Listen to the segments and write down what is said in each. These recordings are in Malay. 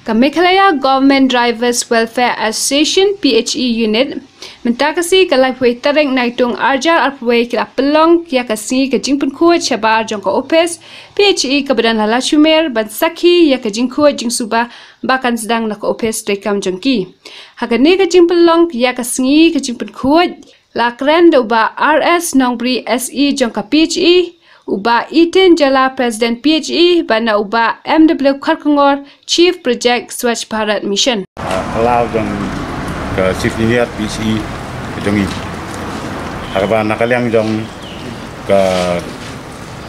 Meghalaya Government Drivers Welfare Association PHE Unit mentakasi kalai pui tereng naitung arjar arpui kila pelong kia kasi kajing penkuat cabar jongko opes PHE kebadan hala cumer ban sakhi ya kajing kuat jing subah bahkan sedang nak opes rekam jongki hakane kajing pelong ya kasi kajing penkuat lakren doba RS Nongbri SE jongka PHE uba Iten Jala President PHE bana uba MW Kharkongor Chief Project Swachh Bharat Mission. Allow jong ke Chief Engineer PHE jongi. Agaba nakaliang jong ke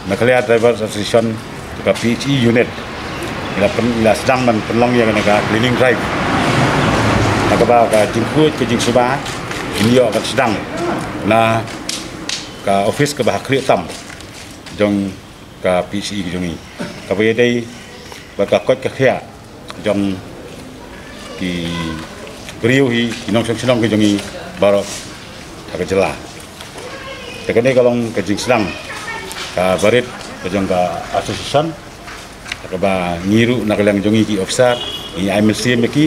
Meghalaya Drivers Association ke PHE unit. Ila sedang man penlong yang ka cleaning drive. Agaba ka jingkut ke jing subah ini akan sedang na ka office ke bahakri tam. Jong ka PHE jongi kapai dai bakakot ka khia jong ki beriu hi inong senong ke jongi barok ka jela tekane kalong ke jing sedang ka barit ke jong ka association ka ba ngiru nakalang jongi ki officer ni IMC meki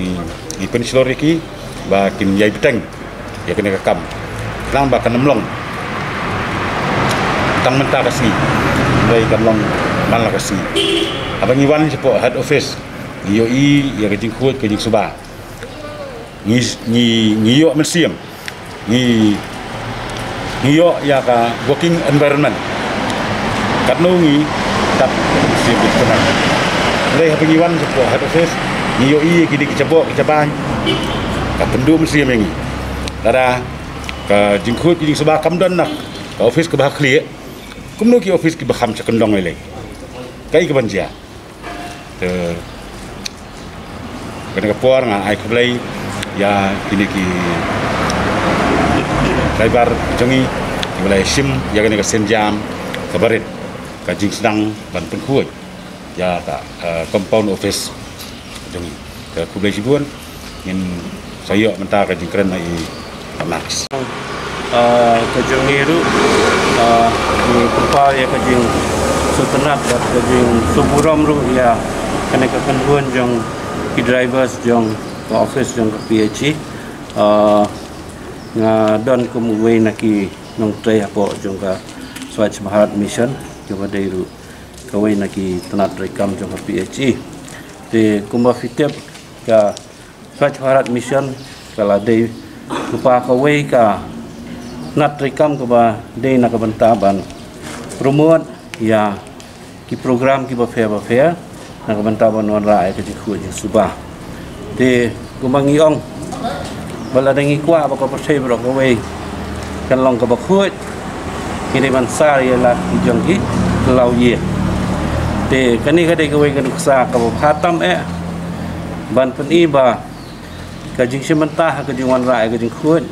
ni pensilor ki ba kin yai beteng ya kena ka kam lang ba kanemlong tang mentah kasi dari kalong malah kasi abang iwan cepo head office yoi ya kejing kuat kejing subah ni yo museum ni yo ya ka working environment katno ni tap museum benar dari abang iwan cepo head office ni yoi kini kecepo keceban ka pendu museum ini dara ka jingkut kejing subah kamdan nak ka office ke bahakli kumno ki office ki bakham chakandong ele kai ke banjia te kena kapor nga ai khlai ya ini ki driver jongi ki balai sim ya kena ka senjam kabarit ka jing sedang ban penkuat ya ka compound office jongi ke kublai sibun ngin saya mentah ka jing keren ai max kajing niru di kupa ya kajing sutenat dan kajing suburam ru ya kena kekenduan jong ki drivers jong ke office jong ke PHE nga don kumuway naki nong tray apo jong ka Swachh Bharat Mission coba dairu kaway naki tenat rekam jong ke PHE di kumba fitep ka Swachh Bharat Mission kala dai kupa kaway ka nat rekam ke ba day nak bantaban promote ya ki program ki ba fair nak bantaban wan rai ke jiku je subah de gumangi ong bala dengi kwa ba ko persai bro ko we kan long ke ba khut ki de ban sar ya la ki jong ki lau ye de kani ka de ko we kan uksa ka ba khatam ban pen i ba ka jing sementah ka jing wan rai ka jing khut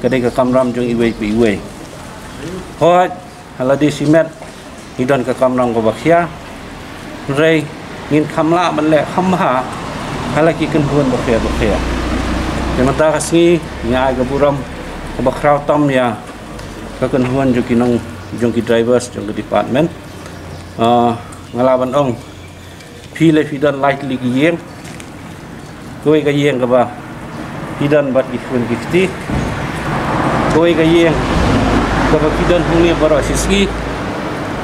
kadai ka kamram jong iwe pi iwe hot haladi simet idon ka kamram ko bakhia rei ngin khamla ban le khamha halaki kan huan bakhia demata kasi nya ga buram ko bakhraw tam ya ka kan huan jo kinong jong ki drivers jong department ngalaban ong phile fidan likely ki yeng koi ka yeng ka ba fidan bat ki khun ki koi gayeng kaba kidan hungni baro siski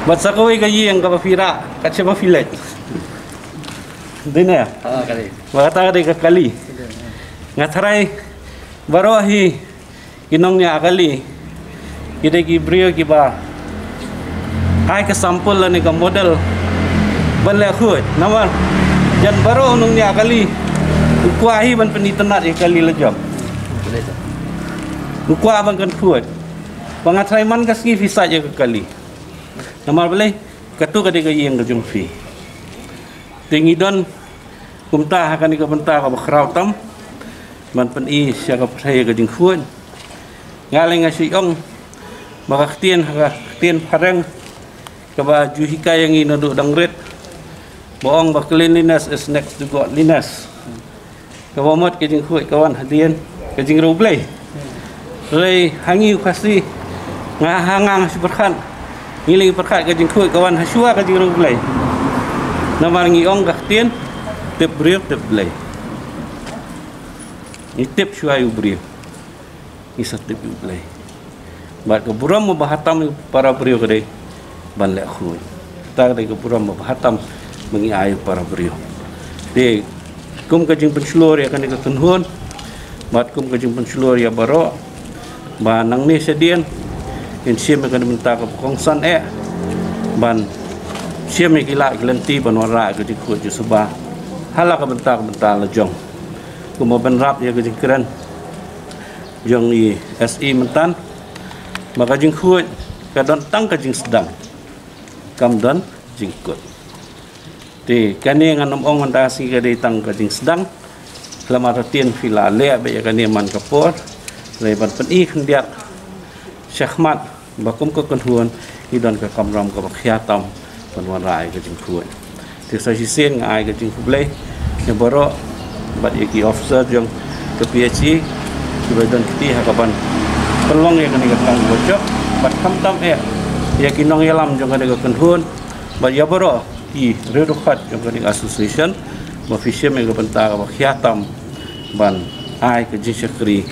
batsa koi gayeng kaba fira kacheba filet dina kali bagata de kali ngatharai baro hi kinongnya akali ide ki brio ki ba ai ka sampel ni ka model balle khut nawar jan baro nungnya akali kuahi ban penitenat kali lejam Ukwa abang kan kuat. Pangatrai man kasih visa je kali. Namar boleh katu kadai gaya yang kejung fi. Tinggi don kumta akan ika benta ka bakrau tam. Man pen I siaga percaya kejung kuat. Ngaleng ngasih ong maka ketien parang kaba juhika yang ini duduk dangret. Boong ba cleanliness is next to godliness. Kaba mat kejung kuat kawan hadian kejung roblay. Rei hangi kasi ngahangang si perkhan ngiling perkhat ka jingkhui kawan hasua ka jingrung play Namaringi ong gaktian tip brio tip blay. Ni tip shuai brio. Isa tip blay. Bat ke buram mo bahatam para brio kadai ban le khu. Ta kadai ke buram mo bahatam mengi ayu para brio. De kum ka jing penslor ya kan ke kenhun. Bat kum ka jing penslor ya baro. Ba nang ni sedian. In siam kan minta ke kongsan ban siam ni kila gelenti ban wara ke dikut ju sebah. Hala ka bentar lejong. Kum ban rap ya ke jing keren. Jong ni SI mentan maka jing kuat kadon tang ka jing sedang kam dan jing kuat ti kani ngan ong mandasi ka dei tang ka jing sedang selama ratien fila le be ya kani man kapor le ban pen i khendiak syahmat bakum ka konhuan idon ka kamram ka bakhiatam ban warai ka jing kuat ti sa sisen ngai ka jing kublai ya boro bat iki officer jong ke PHC badan kiti hakapan pelong ya kan ikatang bocok bat kamtam ya kinong yalam jong kan ikan bat ya boro i redukat jong kan association official yang kebentar bakhiatam ban ai ke jisyakri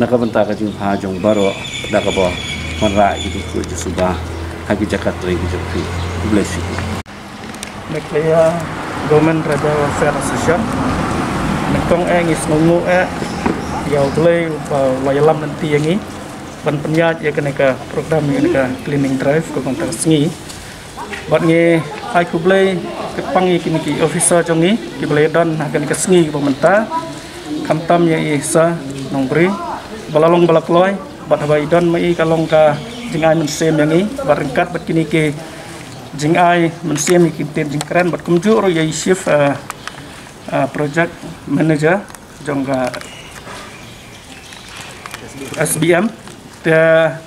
nak kebentar ke jing hajong baro dak ba manra gitu ku sudah hagi Jakarta gitu fi bless you nekaya government raja welfare association nekong ngis ngungu yau play wayalam nanti yang ini ban penyat ya kena ke program ya kena cleaning drive ke kontak sengi bat nge ai ku play ke pangi kini ki officer jong ni ki play don akan ke sengi ke pemerintah kamtam ya isa nongri balalong balakloy bat habai don mai kalong ka jingai mensem yang ini bat ringkat bat kini ke jingai mensem ki ten jingkran bat kumju ro ya shift project manager jong ka SBM dia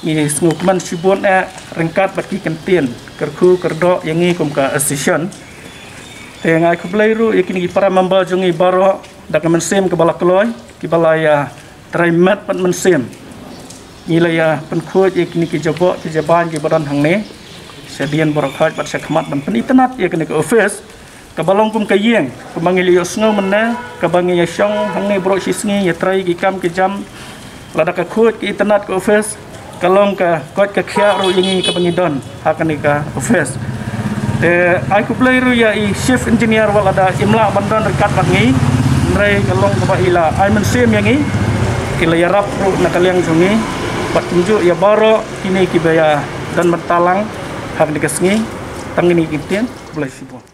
ni ngukman sibon ringkat bagi kentien kerku kerdo yang ni kum ka association te ngai ku blairu yakini para member jongi baro dak mensem ke balakloi ki balaya trimat pat mensem nilaya penkhoj yakini ki jabo ki jaban ki badan hang ne sedian barakhaj pat sakmat ban penitenat yakini ke office ke balong kum ka yeng kemangil yo sngo mena ke bangi ya syong hang ne bro sisngi ya trai ki kam ki jam lada ka khut ki internet ke office kalong ka kot ka khia ro yingi ka bangidon hakani ka office te ai ku play ru ya i chief engineer wala da imla bandon dekat bangi mrai kalong ka ila ai men sem yangi kila ya rap ru nakaliang jungi bat tunjuk ya baro kini ki baya dan mentalang hak dikasngi tangini kitien bless you.